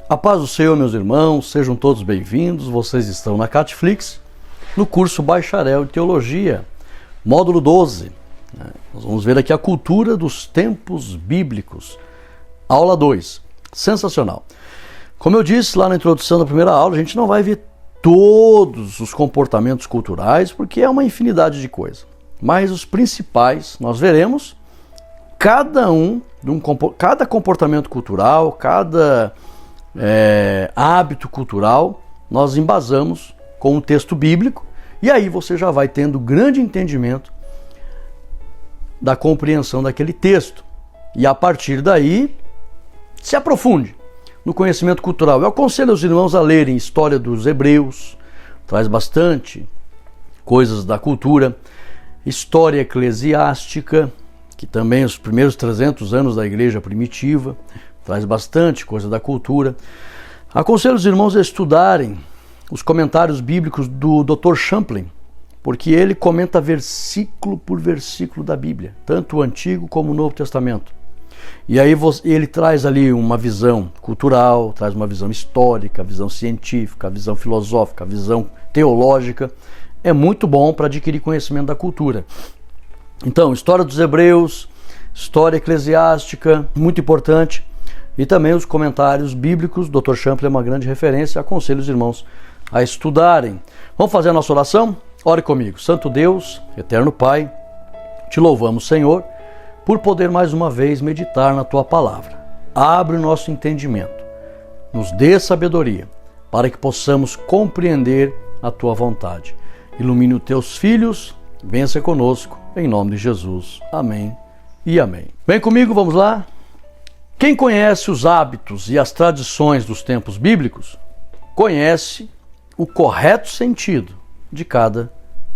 A paz do Senhor, meus irmãos, sejam todos bem-vindos. Vocês estão na Catflix, no curso Bacharel em Teologia, módulo 12. Nós vamos ver aqui a cultura dos tempos bíblicos, aula 2. Sensacional. Como eu disse lá na introdução da primeira aula, a gente não vai ver todos os comportamentos culturais, porque é uma infinidade de coisas. Mas os principais nós veremos. Cada comportamento cultural, cada hábito cultural, nós embasamos com um texto bíblico, e aí você já vai tendo grande entendimento da compreensão daquele texto. E a partir daí, se aprofunde no conhecimento cultural. Eu aconselho os irmãos a lerem História dos Hebreus, traz bastante coisas da cultura, História Eclesiástica, que também os primeiros 300 anos da igreja primitiva, traz bastante coisa da cultura. Aconselho os irmãos a estudarem os comentários bíblicos do Dr. Champlin, porque ele comenta versículo por versículo da Bíblia, tanto o Antigo como o Novo Testamento. E aí ele traz ali uma visão cultural, traz uma visão histórica, visão científica, visão filosófica, visão teológica. É muito bom para adquirir conhecimento da cultura. Então, História dos Hebreus, História Eclesiástica, muito importante. E também os comentários bíblicos. Dr. Champlin é uma grande referência. Aconselho os irmãos a estudarem. Vamos fazer a nossa oração? Ore comigo. Santo Deus, eterno Pai, te louvamos, Senhor, por poder mais uma vez meditar na Tua palavra. Abre o nosso entendimento. Nos dê sabedoria para que possamos compreender a Tua vontade. Ilumine os Teus filhos. Venha conosco. Em nome de Jesus. Amém e amém. Vem comigo, vamos lá? Quem conhece os hábitos e as tradições dos tempos bíblicos, conhece o correto sentido de cada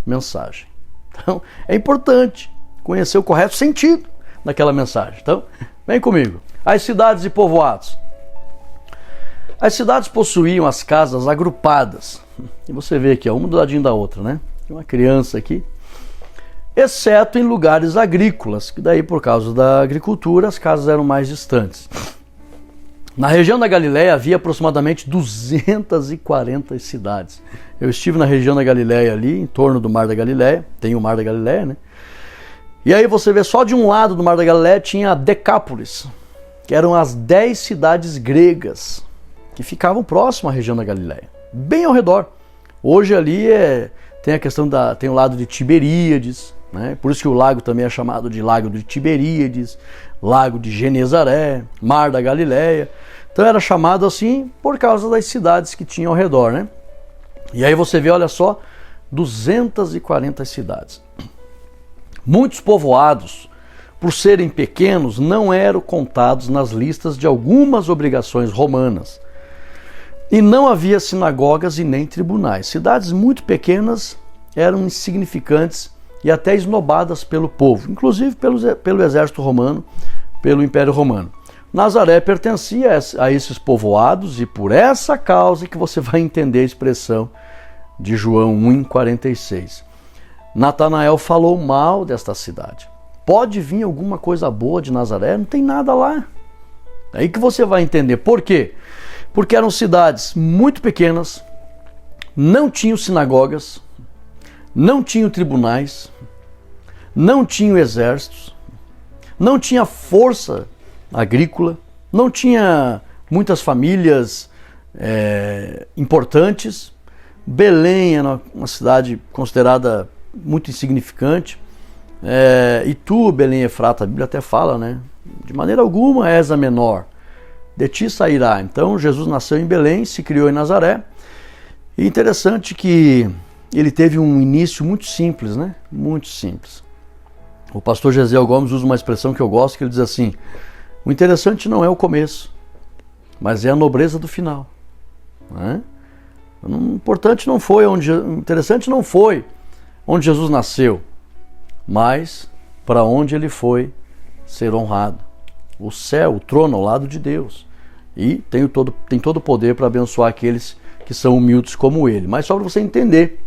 mensagem. Então, é importante conhecer o correto sentido daquela mensagem. Então, vem comigo. As cidades e povoados. As cidades possuíam as casas agrupadas. E você vê aqui, uma do ladinho da outra, né? Tem uma criança aqui. Exceto em lugares agrícolas, que daí por causa da agricultura as casas eram mais distantes. Na região da Galileia havia aproximadamente 240 cidades. Eu estive na região da Galileia ali, em torno do Mar da Galileia, tem o Mar da Galileia, né? E aí você vê só de um lado do Mar da Galileia tinha Decápolis, que eram as 10 cidades gregas, que ficavam próximo à região da Galileia, bem ao redor. Hoje ali tem a questão tem o lado de Tiberíades, né? Por isso que o lago também é chamado de Lago de Tiberíades, Lago de Genezaré, Mar da Galileia. Então era chamado assim por causa das cidades que tinham ao redor, né? E aí você vê, olha só, 240 cidades. Muitos povoados, por serem pequenos, não eram contados nas listas de algumas obrigações romanas. E não havia sinagogas e nem tribunais. Cidades muito pequenas eram insignificantes e até esnobadas pelo povo, inclusive pelo exército romano, pelo Império Romano. Nazaré pertencia a esses povoados e por essa causa que você vai entender a expressão de João 1,46. Natanael falou mal desta cidade. Pode vir alguma coisa boa de Nazaré? Não tem nada lá. É aí que você vai entender. Por quê? Porque eram cidades muito pequenas, não tinham sinagogas, não tinham tribunais, não tinham exércitos, não tinha força agrícola, não tinha muitas famílias importantes. Belém era uma cidade considerada muito insignificante. E tu, Belém Efrata, a Bíblia até fala, né? De maneira alguma és a menor, de ti sairá. Então Jesus nasceu em Belém, se criou em Nazaré. E interessante que ele teve um início muito simples, né? Muito simples. O pastor Gesiel Gomes usa uma expressão que eu gosto, que ele diz assim: o interessante não é o começo, mas é a nobreza do final. Né? O interessante não foi onde Jesus nasceu, mas para onde ele foi ser honrado. O céu, o trono ao lado de Deus. E tem todo o poder para abençoar aqueles que são humildes como ele. Mas só para você entender,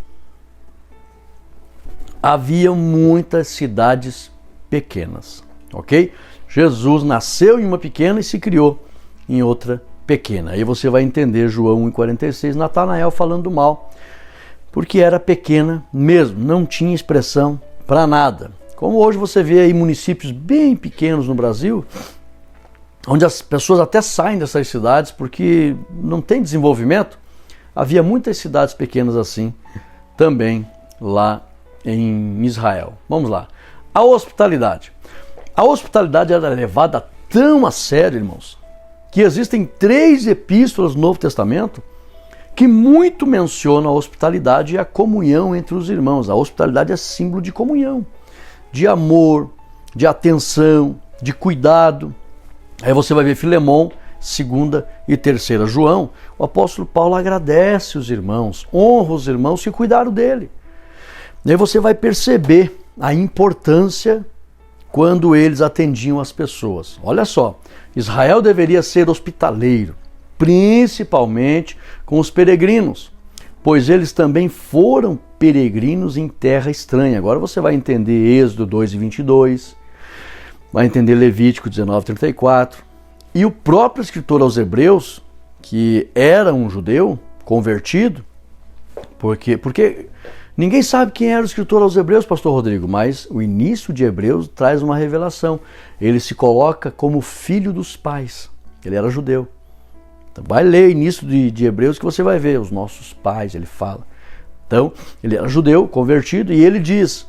havia muitas cidades pequenas, ok? Jesus nasceu em uma pequena e se criou em outra pequena. Aí você vai entender João 1,46, Natanael falando mal, porque era pequena mesmo, não tinha expressão para nada. Como hoje você vê aí municípios bem pequenos no Brasil, onde as pessoas até saem dessas cidades porque não tem desenvolvimento, havia muitas cidades pequenas assim também lá em Israel. Vamos lá. A hospitalidade. A hospitalidade era levada tão a sério, irmãos, que existem 3 epístolas no Novo Testamento que muito mencionam a hospitalidade e a comunhão entre os irmãos. A hospitalidade é símbolo de comunhão, de amor, de atenção, de cuidado. Aí você vai ver Filemão, 2ª e 3ª João. O apóstolo Paulo agradece os irmãos, honra os irmãos que cuidaram dele. E aí você vai perceber a importância quando eles atendiam as pessoas. Olha só, Israel deveria ser hospitaleiro, principalmente com os peregrinos, pois eles também foram peregrinos em terra estranha. Agora você vai entender Êxodo 2:22, vai entender Levítico 19:34, e o próprio escritor aos Hebreus, que era um judeu convertido, porque ninguém sabe quem era o escritor aos Hebreus, pastor Rodrigo, mas o início de Hebreus traz uma revelação. Ele se coloca como filho dos pais, ele era judeu. Então, vai ler o início de Hebreus que você vai ver, os nossos pais, ele fala. Então, ele era judeu, convertido, e ele diz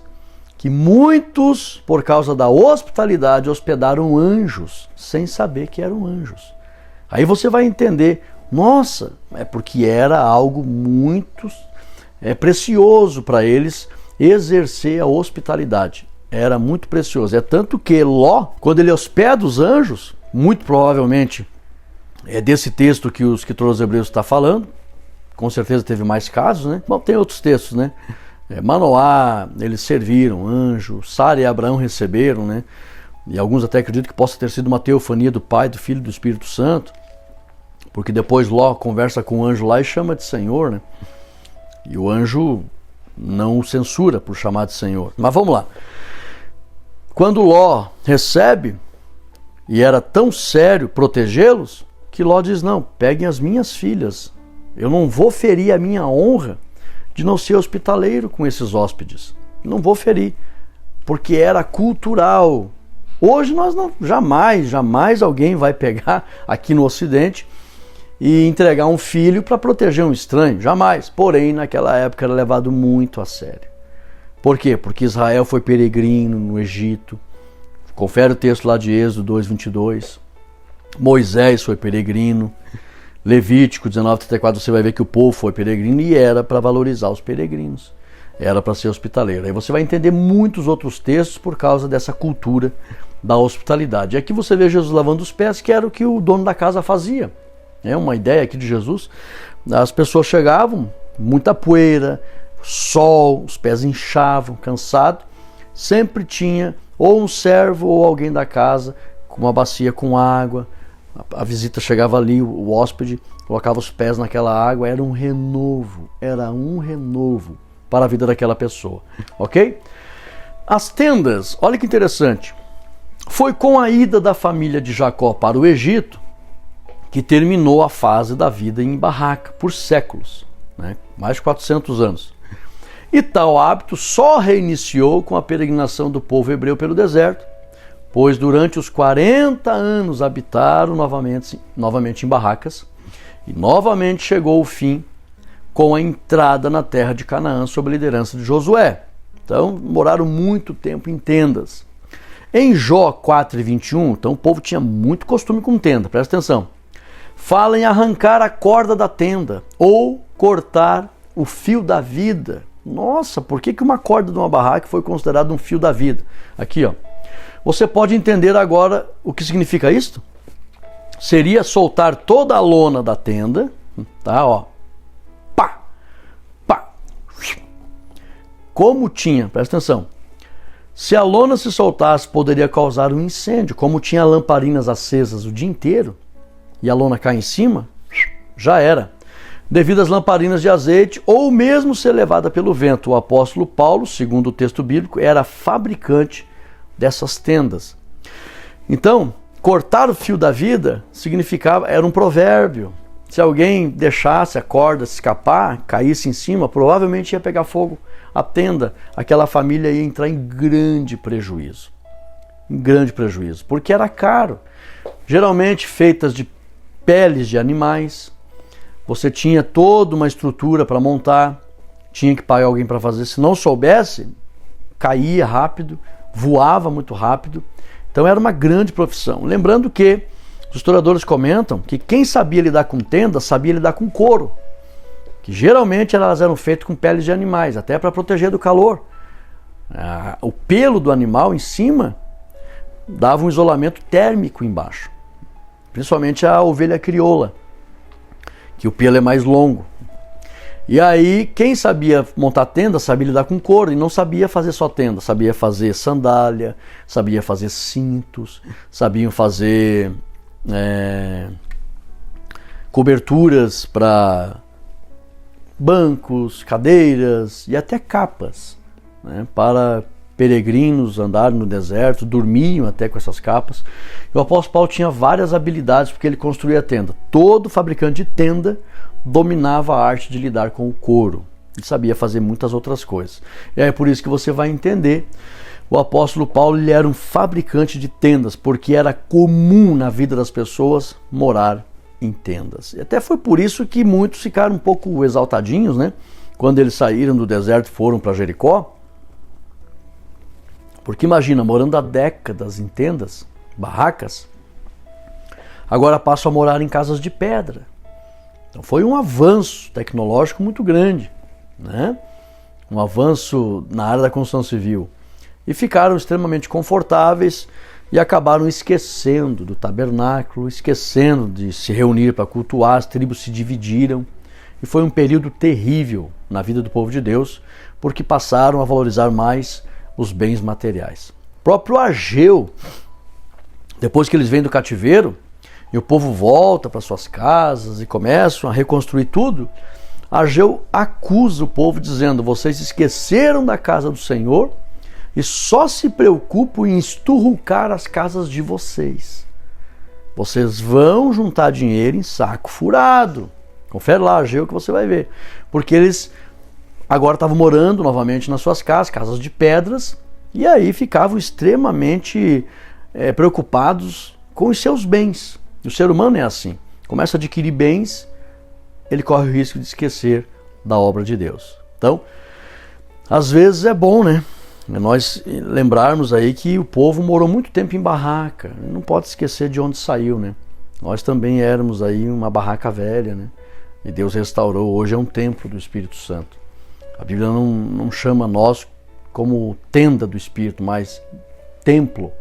que muitos, por causa da hospitalidade, hospedaram anjos, sem saber que eram anjos. Aí você vai entender, nossa, é porque era algo muito precioso para eles exercer a hospitalidade. Era muito precioso. É tanto que Ló, quando ele hospeda os anjos, muito provavelmente é desse texto que os escritores aos Hebreus está falando, com certeza teve mais casos, né? Bom, tem outros textos, né? Manoá, eles serviram anjo, Sara e Abraão receberam, né? E alguns até acreditam que possa ter sido uma teofania do Pai, do Filho e do Espírito Santo, porque depois Ló conversa com o anjo lá e chama de Senhor, né? E o anjo não o censura por chamar de Senhor. Mas vamos lá. Quando Ló recebe, e era tão sério protegê-los, que Ló diz, não, peguem as minhas filhas. Eu não vou ferir a minha honra de não ser hospitaleiro com esses hóspedes. Não vou ferir, porque era cultural. Hoje nós não, jamais alguém vai pegar aqui no Ocidente e entregar um filho para proteger um estranho, jamais. Porém, naquela época era levado muito a sério. Por quê? Porque Israel foi peregrino no Egito. Confere o texto lá de Êxodo 2:22. Moisés foi peregrino. Levítico 19:34, você vai ver que o povo foi peregrino e era para valorizar os peregrinos. Era para ser hospitaleiro. Aí você vai entender muitos outros textos por causa dessa cultura da hospitalidade. E aqui você vê Jesus lavando os pés, que era o que o dono da casa fazia. É uma ideia aqui de Jesus. As pessoas chegavam, muita poeira, sol, os pés inchavam, cansado. Sempre tinha ou um servo ou alguém da casa com uma bacia com água. A visita chegava ali, o hóspede colocava os pés naquela água. Era um renovo para a vida daquela pessoa. Ok? As tendas, olha que interessante. Foi com a ida da família de Jacó para o Egito que terminou a fase da vida em barraca por séculos, né? Mais de 400 anos. E tal hábito só reiniciou com a peregrinação do povo hebreu pelo deserto, pois durante os 40 anos habitaram novamente em barracas, e novamente chegou o fim com a entrada na terra de Canaã sob a liderança de Josué. Então moraram muito tempo em tendas. Em Jó 4:21, então o povo tinha muito costume com tenda, presta atenção. Fala em arrancar a corda da tenda ou cortar o fio da vida. Nossa, por que uma corda de uma barraca foi considerada um fio da vida? Aqui, ó. Você pode entender agora o que significa isto? Seria soltar toda a lona da tenda, tá, ó. Pá! Pá! Como tinha, presta atenção. Se a lona se soltasse, poderia causar um incêndio. Como tinha lamparinas acesas o dia inteiro, e a lona cai em cima, já era. Devido às lamparinas de azeite, ou mesmo ser levada pelo vento. O apóstolo Paulo, segundo o texto bíblico, era fabricante dessas tendas. Então, cortar o fio da vida significava, era um provérbio. Se alguém deixasse a corda se escapar, caísse em cima, provavelmente ia pegar fogo a tenda. Aquela família ia entrar em grande prejuízo. Em grande prejuízo, porque era caro. Geralmente feitas de peles de animais. Você tinha toda uma estrutura para montar, tinha que pagar alguém para fazer. Se não soubesse, caía rápido, voava muito rápido. Então era uma grande profissão. Lembrando que os historiadores comentam que quem sabia lidar com tendas sabia lidar com couro, que geralmente elas eram feitas com peles de animais, até para proteger do calor. O pelo do animal em cima dava um isolamento térmico embaixo, principalmente a ovelha crioula, que o pelo é mais longo. E aí quem sabia montar tenda sabia lidar com couro e não sabia fazer só tenda, sabia fazer sandália, sabia fazer cintos, sabiam fazer coberturas para bancos, cadeiras e até capas, né, para peregrinos andarem no deserto, dormiam até com essas capas. E o apóstolo Paulo tinha várias habilidades porque ele construía tenda. Todo fabricante de tenda dominava a arte de lidar com o couro. Ele sabia fazer muitas outras coisas. E é por isso que você vai entender. O apóstolo Paulo, ele era um fabricante de tendas, porque era comum na vida das pessoas morar em tendas. E até foi por isso que muitos ficaram um pouco exaltadinhos, né? Quando eles saíram do deserto e foram para Jericó. Porque imagina, morando há décadas em tendas, barracas, agora passam a morar em casas de pedra. Então foi um avanço tecnológico muito grande, né? Um avanço na área da construção civil. E ficaram extremamente confortáveis e acabaram esquecendo do tabernáculo, esquecendo de se reunir para cultuar, as tribos se dividiram. E foi um período terrível na vida do povo de Deus, porque passaram a valorizar mais os bens materiais. O próprio Ageu, depois que eles vêm do cativeiro, e o povo volta para suas casas e começam a reconstruir tudo, Ageu acusa o povo dizendo: vocês esqueceram da casa do Senhor e só se preocupam em esturrucar as casas de vocês. Vocês vão juntar dinheiro em saco furado. Confere lá, Ageu, que você vai ver. Porque eles agora estavam morando novamente nas suas casas, casas de pedras, e aí ficavam extremamente preocupados com os seus bens. E o ser humano é assim. Começa a adquirir bens, ele corre o risco de esquecer da obra de Deus. Então, às vezes é bom, né? Nós lembrarmos aí que o povo morou muito tempo em barraca. Não pode esquecer de onde saiu, né? Nós também éramos aí uma barraca velha, né? E Deus restaurou. Hoje é um templo do Espírito Santo. A Bíblia não chama nós como tenda do Espírito, mas templo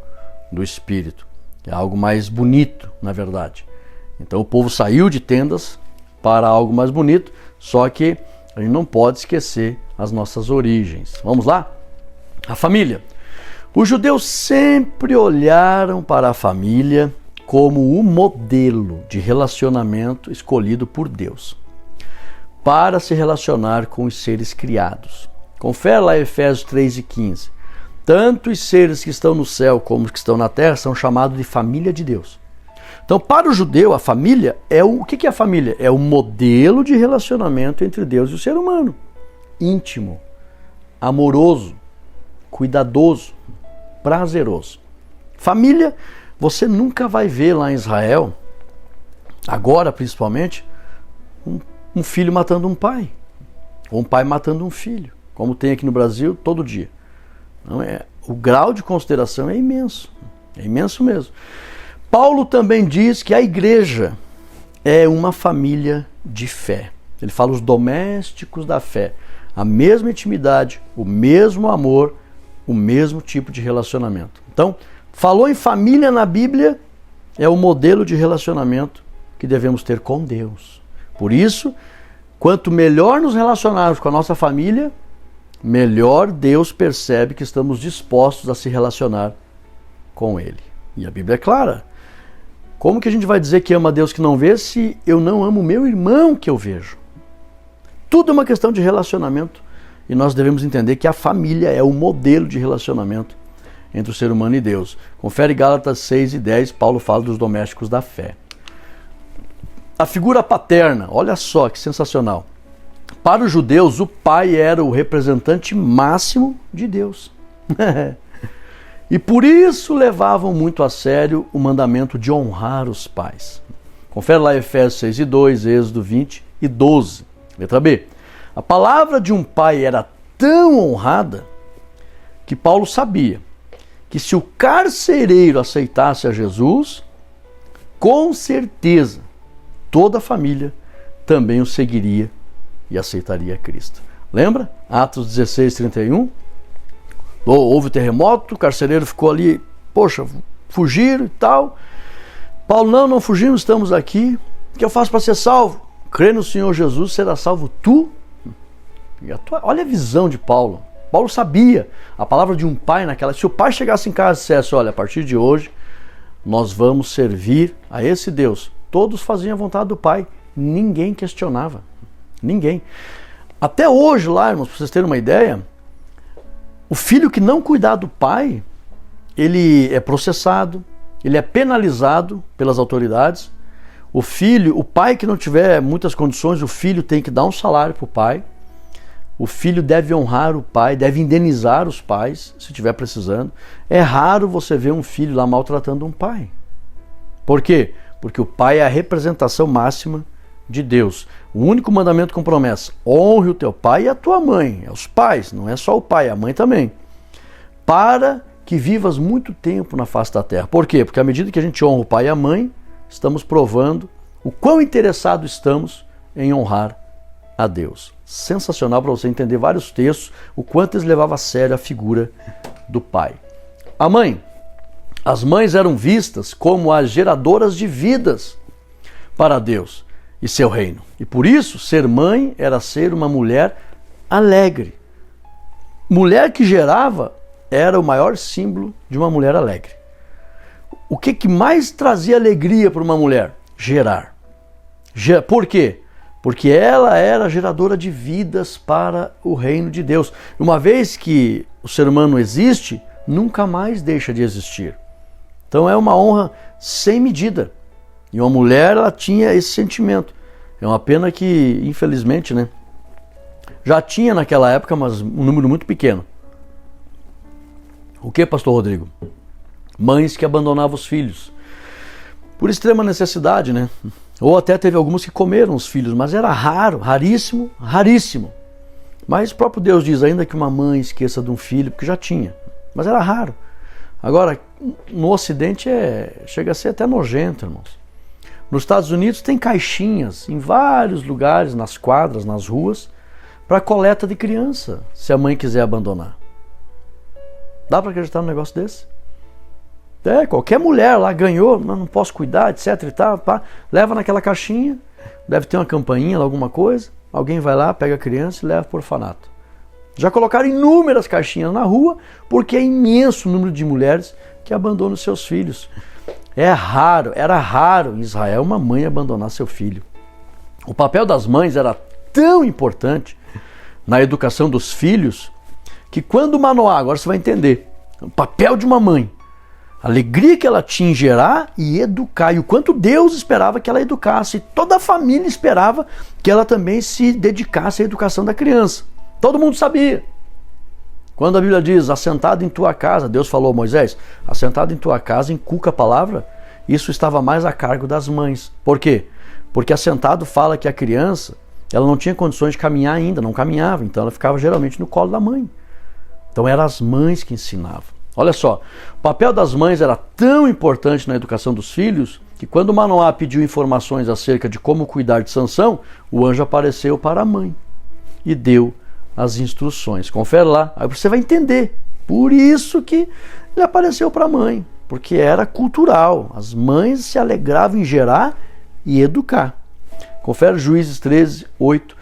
do Espírito. É algo mais bonito, na verdade. Então o povo saiu de tendas para algo mais bonito, só que a gente não pode esquecer as nossas origens. Vamos lá? A família. Os judeus sempre olharam para a família como o modelo de relacionamento escolhido por Deus para se relacionar com os seres criados. Confere lá Efésios 3:15. Tanto os seres que estão no céu como os que estão na terra são chamados de família de Deus. Então, para o judeu, a família é o que é a família? É o modelo de relacionamento entre Deus e o ser humano. Íntimo, amoroso, cuidadoso, prazeroso. Família, você nunca vai ver lá em Israel, agora principalmente, um filho matando um pai, ou um pai matando um filho, como tem aqui no Brasil todo dia. Não é, o grau de consideração é imenso mesmo. Paulo também diz que a igreja é uma família de fé. Ele fala os domésticos da fé, a mesma intimidade, o mesmo amor, o mesmo tipo de relacionamento. Então, falou em família na Bíblia, é o modelo de relacionamento que devemos ter com Deus. Por isso, quanto melhor nos relacionarmos com a nossa família, melhor Deus percebe que estamos dispostos a se relacionar com Ele. E a Bíblia é clara. Como que a gente vai dizer que ama a Deus que não vê se eu não amo o meu irmão que eu vejo? Tudo é uma questão de relacionamento e nós devemos entender que a família é o modelo de relacionamento entre o ser humano e Deus. Confere Gálatas 6 e 10, Paulo fala dos domésticos da fé. A figura paterna, olha só que sensacional. Para os judeus, o pai era o representante máximo de Deus. E por isso levavam muito a sério o mandamento de honrar os pais. Confere lá Efésios 6 e 2, Êxodo 20 e 12. Letra B. A palavra de um pai era tão honrada que Paulo sabia que se o carcereiro aceitasse a Jesus, com certeza toda a família também o seguiria e aceitaria Cristo. Lembra? Atos 16, 31. Houve o terremoto, o carcereiro ficou ali, poxa, fugiram e tal. Paulo, não fugimos, estamos aqui. O que eu faço para ser salvo? Crê no Senhor Jesus, será salvo tu. Olha a visão de Paulo. Paulo sabia a palavra de um pai naquela. Se o pai chegasse em casa e dissesse, olha, a partir de hoje nós vamos servir a esse Deus. Todos faziam a vontade do pai. Ninguém questionava. Ninguém. Até hoje lá, irmãos, para vocês terem uma ideia, o filho que não cuidar do pai, ele é processado, ele é penalizado pelas autoridades. O pai que não tiver muitas condições, o filho tem que dar um salário para o pai. O filho deve honrar o pai, deve indenizar os pais, se estiver precisando. É raro você ver um filho lá maltratando um pai. Por quê? Porque o pai é a representação máxima de Deus. O único mandamento com promessa: honre o teu pai e a tua mãe. É os pais, não é só o pai, é a mãe também. Para que vivas muito tempo na face da terra. Por quê? Porque à medida que a gente honra o pai e a mãe, estamos provando o quão interessado estamos em honrar a Deus. Sensacional para você entender vários textos, o quanto eles levavam a sério a figura do pai. A mãe. As mães eram vistas como as geradoras de vidas para Deus e seu reino. E por isso, ser mãe era ser uma mulher alegre. Mulher que gerava era o maior símbolo de uma mulher alegre. O que mais trazia alegria para uma mulher? Gerar. Por quê? Porque ela era geradora de vidas para o reino de Deus. Uma vez que o ser humano existe, nunca mais deixa de existir. Então é uma honra sem medida. E uma mulher, ela tinha esse sentimento. É uma pena que, infelizmente, né, já tinha naquela época, mas um número muito pequeno. O que, pastor Rodrigo? Mães que abandonavam os filhos. Por extrema necessidade, né? Ou até teve algumas que comeram os filhos, mas era raro, raríssimo, raríssimo. Mas o próprio Deus diz, ainda que uma mãe esqueça de um filho, porque já tinha. Mas era raro. Agora, no Ocidente chega a ser até nojento, irmãos. Nos Estados Unidos tem caixinhas em vários lugares, nas quadras, nas ruas, para coleta de criança, se a mãe quiser abandonar. Dá para acreditar num negócio desse? Qualquer mulher lá ganhou, mas não posso cuidar, etc e tal, pá, leva naquela caixinha, deve ter uma campainha, alguma coisa, alguém vai lá, pega a criança e leva para o orfanato. Já colocaram inúmeras caixinhas na rua, porque é imenso o número de mulheres que abandonam seus filhos. Era raro em Israel uma mãe abandonar seu filho. O papel das mães era tão importante na educação dos filhos, que quando Manoá, agora você vai entender, o papel de uma mãe, a alegria que ela tinha em gerar e educar, e o quanto Deus esperava que ela educasse, e toda a família esperava que ela também se dedicasse à educação da criança. Todo mundo sabia. Quando a Bíblia diz, assentado em tua casa, Deus falou a Moisés, assentado em tua casa, inculca a palavra, isso estava mais a cargo das mães. Por quê? Porque assentado fala que a criança, ela não tinha condições de caminhar ainda, não caminhava, então ela ficava geralmente no colo da mãe. Então eram as mães que ensinavam. Olha só, o papel das mães era tão importante na educação dos filhos, que quando Manoá pediu informações acerca de como cuidar de Sansão, o anjo apareceu para a mãe e deu as instruções. Confere lá, aí você vai entender. Por isso que ele apareceu para a mãe, porque era cultural. As mães se alegravam em gerar e educar. Confere Juízes 13, 8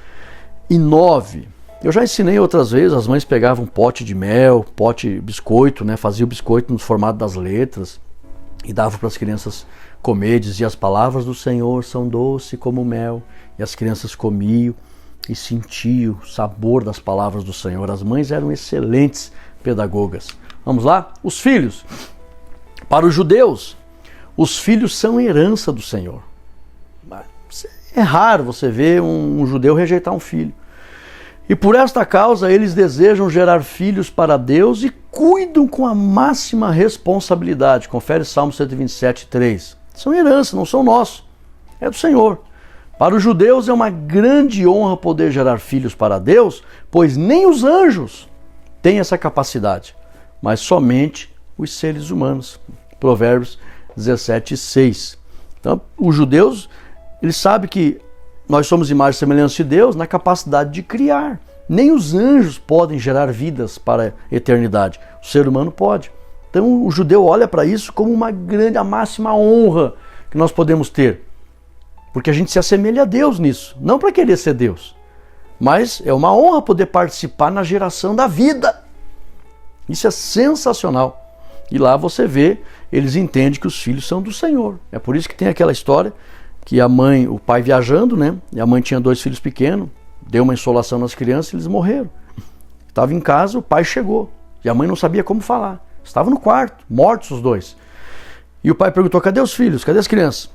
e 9. Eu já ensinei outras vezes, as mães pegavam um pote de mel, pote de biscoito, né, faziam o biscoito no formato das letras e davam para as crianças comer, dizia, as palavras do Senhor são doces como mel, e as crianças comiam e sentiam o sabor das palavras do Senhor. As mães eram excelentes pedagogas. Vamos lá? Os filhos. Para os judeus, os filhos são herança do Senhor. É raro você ver um judeu rejeitar um filho. E por esta causa eles desejam gerar filhos para Deus e cuidam com a máxima responsabilidade. Confere Salmo 127, 3. São herança, não são nossos. É do Senhor. Para os judeus é uma grande honra poder gerar filhos para Deus, pois nem os anjos têm essa capacidade, mas somente os seres humanos. Provérbios 17, 6. Então, os judeus, eles sabem que nós somos imagem e semelhança de Deus na capacidade de criar. Nem os anjos podem gerar vidas para a eternidade. O ser humano pode. Então, o judeu olha para isso como uma grande, a máxima honra que nós podemos ter. Porque a gente se assemelha a Deus nisso. Não para querer ser Deus, mas é uma honra poder participar na geração da vida. Isso é sensacional. E lá você vê, eles entendem que os filhos são do Senhor. É por isso que tem aquela história que o pai viajando, né? E a mãe tinha 2 filhos pequenos, deu uma insolação nas crianças e eles morreram. Estava em casa, o pai chegou. E a mãe não sabia como falar. Estava no quarto, mortos os 2. E o pai perguntou, cadê os filhos? Cadê as crianças?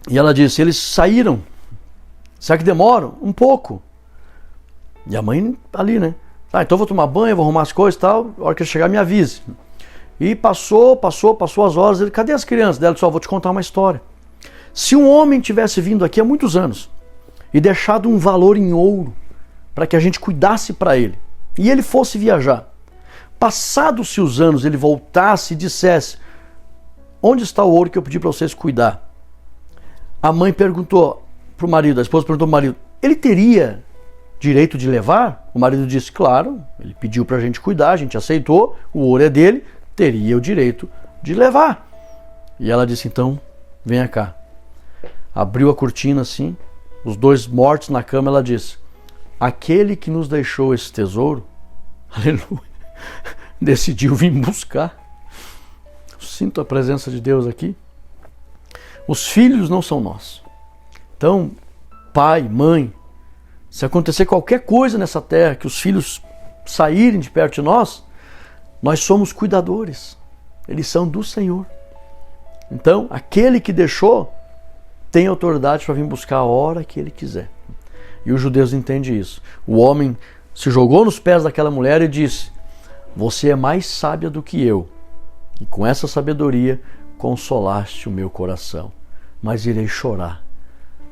E ela disse, eles saíram. Será que demoram? Um pouco. E a mãe ali, né? Então eu vou tomar banho, vou arrumar as coisas e tal. A hora que ele chegar, me avise. E passou as horas. Ele, cadê as crianças? Dela disse, vou te contar uma história. Se um homem tivesse vindo aqui há muitos anos e deixado um valor em ouro para que a gente cuidasse para ele, e ele fosse viajar, passados-se os anos, ele voltasse e dissesse, onde está o ouro que eu pedi para vocês cuidar? A mãe perguntou para o marido, a esposa perguntou para o marido, ele teria direito de levar? O marido disse, claro, ele pediu para a gente cuidar, a gente aceitou, o ouro é dele, teria o direito de levar. E ela disse, então, venha cá. Abriu a cortina assim, os 2 mortos na cama, ela disse, aquele que nos deixou esse tesouro, aleluia, decidiu vir buscar. Sinto a presença de Deus aqui. Os filhos não são nossos. Então, pai, mãe, se acontecer qualquer coisa nessa terra, que os filhos saírem de perto de nós somos cuidadores. Eles são do Senhor. Então, aquele que deixou tem autoridade para vir buscar a hora que ele quiser. E os judeus entendem isso. O homem se jogou nos pés daquela mulher e disse, você é mais sábia do que eu, e com essa sabedoria consolaste o meu coração, mas irei chorar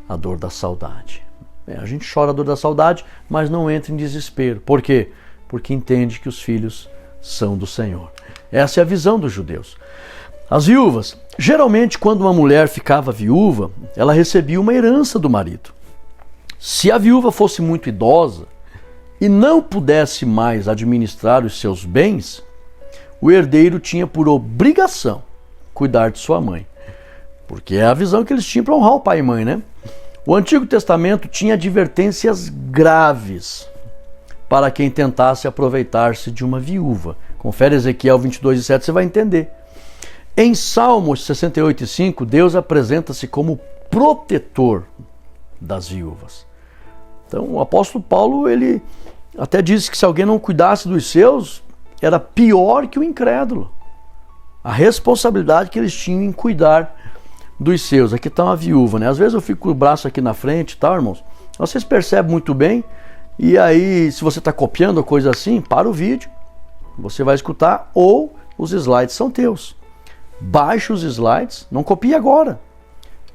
a dor da saudade. A gente chora a dor da saudade, mas não entra em desespero. Por quê? Porque entende que os filhos são do Senhor. Essa é a visão dos judeus. As viúvas, geralmente quando uma mulher ficava viúva, ela recebia uma herança do marido. Se a viúva fosse muito idosa e não pudesse mais administrar os seus bens, o herdeiro tinha por obrigação cuidar de sua mãe. Porque é a visão que eles tinham para honrar o pai e mãe, né? O Antigo Testamento tinha advertências graves para quem tentasse aproveitar-se de uma viúva. Confere Ezequiel 22:7, você vai entender. Em Salmos 68:5, Deus apresenta-se como protetor das viúvas. Então, o apóstolo Paulo, ele até disse que se alguém não cuidasse dos seus, era pior que o incrédulo. A responsabilidade que eles tinham em cuidar dos seus. Aqui está uma viúva, né? Às vezes eu fico com o braço aqui na frente, tá, irmãos? Vocês percebem muito bem, e aí, se você está copiando ou coisa assim, para o vídeo, você vai escutar, ou os slides são teus. Baixe os slides, não copie agora.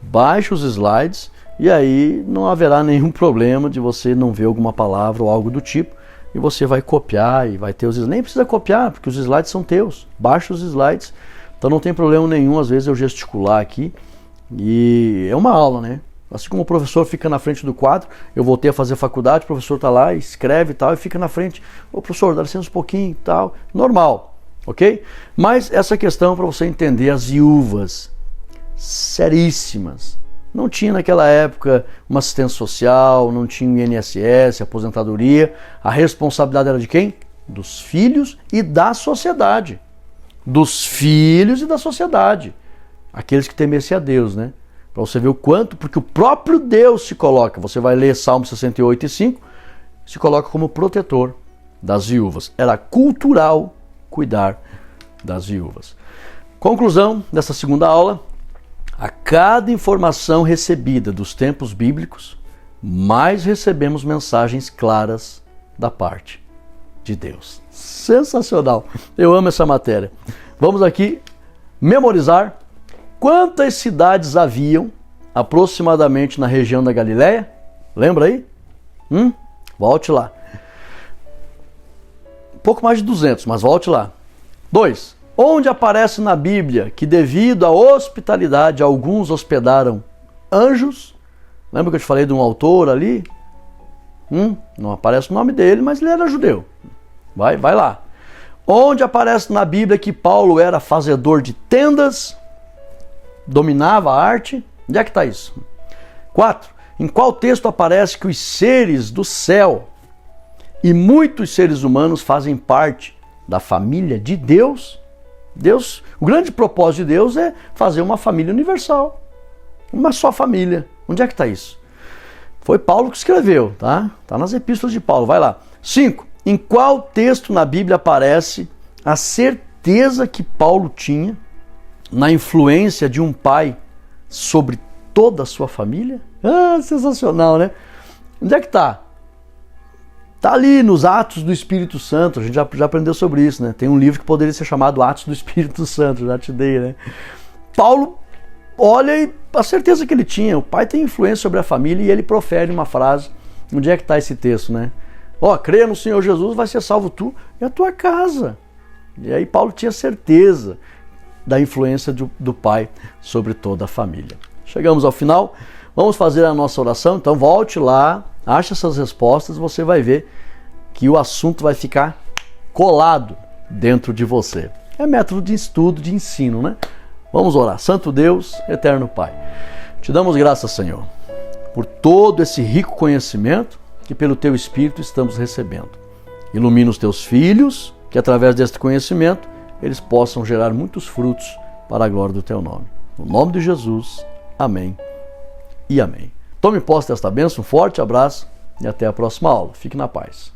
Baixe os slides e aí não haverá nenhum problema de você não ver alguma palavra ou algo do tipo. E você vai copiar e vai ter os slides. Nem precisa copiar, porque os slides são teus. Baixe os slides. Então não tem problema nenhum, às vezes, eu gesticular aqui. E é uma aula, né? Assim como o professor fica na frente do quadro, eu voltei a fazer faculdade, o professor está lá, escreve e tal, e fica na frente. Ô professor, dá licença um pouquinho e tal. Normal. Ok? Mas essa questão para você entender as viúvas seríssimas. Não tinha naquela época uma assistência social, não tinha o INSS, aposentadoria. A responsabilidade era de quem? Dos filhos e da sociedade. Dos filhos e da sociedade. Aqueles que temessem a Deus, né? Para você ver o quanto, porque o próprio Deus se coloca, você vai ler Salmo 68:5, se coloca como protetor das viúvas. Era cultural cuidar das viúvas. Conclusão dessa segunda aula: a cada informação recebida dos tempos bíblicos, mais recebemos mensagens claras da parte de Deus. Sensacional! Eu amo essa matéria. Vamos aqui memorizar quantas cidades haviam aproximadamente na região da Galileia. Lembra aí? Volte lá. Pouco mais de 200, mas volte lá. 2. Onde aparece na Bíblia que devido à hospitalidade alguns hospedaram anjos? Lembra que eu te falei de um autor ali? Não aparece o nome dele, mas ele era judeu. Vai lá. Onde aparece na Bíblia que Paulo era fazedor de tendas, dominava a arte? Onde é que está isso? 4. Em qual texto aparece que os seres do céu e muitos seres humanos fazem parte da família de Deus? O grande propósito de Deus é fazer uma família universal. Uma só família. Onde é que está isso? Foi Paulo que escreveu, tá? Está nas epístolas de Paulo, vai lá. 5. Em qual texto na Bíblia aparece a certeza que Paulo tinha na influência de um pai sobre toda a sua família? Sensacional, né? Onde é que está? Está ali nos Atos do Espírito Santo. A gente já aprendeu sobre isso, né? Tem um livro que poderia ser chamado Atos do Espírito Santo, já te dei, né? Paulo olha e a certeza que ele tinha, o pai tem influência sobre a família e ele profere uma frase. Onde é que está esse texto, né? Creia no Senhor Jesus, vai ser salvo tu e a tua casa. E aí Paulo tinha certeza da influência do pai sobre toda a família. Chegamos ao final, vamos fazer a nossa oração, então volte lá, ache essas respostas, você vai ver que o assunto vai ficar colado dentro de você. É método de estudo, de ensino, né? Vamos orar. Santo Deus, eterno Pai, te damos graças, Senhor, por todo esse rico conhecimento que pelo Teu Espírito estamos recebendo. Ilumina os Teus filhos, que através deste conhecimento eles possam gerar muitos frutos para a glória do Teu nome. No nome de Jesus, amém e amém. Tome posse desta bênção, um forte abraço e até a próxima aula. Fique na paz.